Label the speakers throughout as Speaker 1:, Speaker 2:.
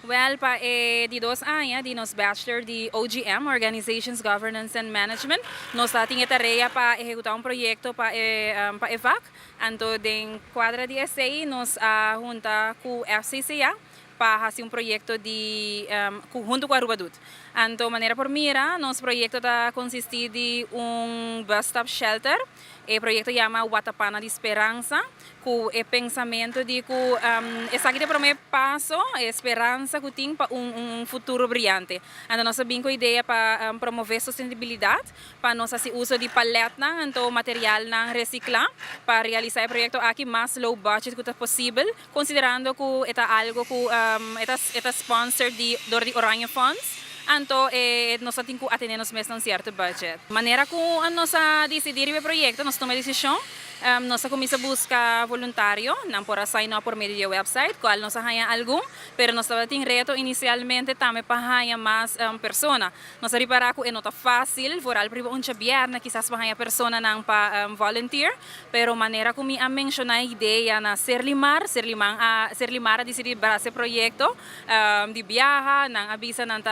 Speaker 1: Well, di 2 anos, di nos bachelor de OGM, Organizations, Governance and Management, nos ating tarefa para executar proyecto para EVAC. Anto, den quadra de essay, nos junta com FCCA para fazer proyecto de, junto com a Rubadut. Anto, maneira por mira, nosso proyecto está consistir de bus stop shelter. O proyecto chama Watapana de Esperança, com o pensamento de que esse aqui é o primeiro passo, a esperança que tem para futuro brilhante. Então, nós temos a ideia para promover sustentabilidade, para nós fazer uso de paleta, então material reciclar, para realizar o projeto aqui mais low budget que possível, considerando que é algo que é sponsor de Oranje Funds. Então, nós temos que atender nos mesmos certo budget. Maneira como nós decidir o projeto, nós tomamos a decisão. Nós começamos a buscar voluntário, não por sign up por meio do website, qual nós ganha algum, pero nós temos reto inicialmente também para ganhar mais pessoas. Nós reparar que não é fácil, por exemplo, um viernes, quizás para ganhar pessoas não para volunteer, pero maneira como eu mencionar a ideia na ser limar a decidir para esse projeto de viaja, não avisa não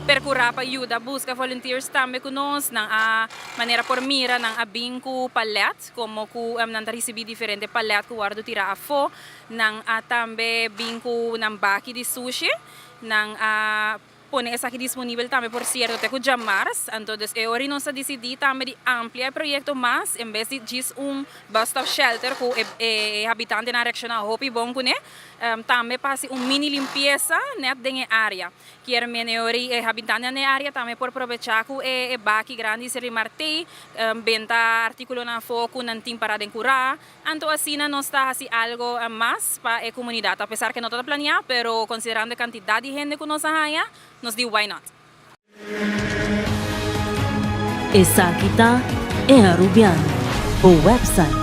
Speaker 1: percorrer para ajuda, busca volunteers também conosco, não a maneira por mira, não a binco palet como ku nanta recebi diferente palet ku guardo tira a fo nang tambe bingku nang baki di sushi nang pone essa aqui disponível também por cierto até com Jamars, então eu nós decidi também de ampliar o projeto mais em vez de just bus stop shelter com habitante na região a Hopi bom né também passe mini limpeza net dentro da área que é menori habitante na área também por aproveitar com baki grande se remartei venda artículo na foco não tem para decorar então assim nós está assim algo mais para a comunidade apesar que não está planeado pero considerando a quantidade de gente que nós haya nos diu why not.
Speaker 2: Essa aqui tá é a Rubiano, o website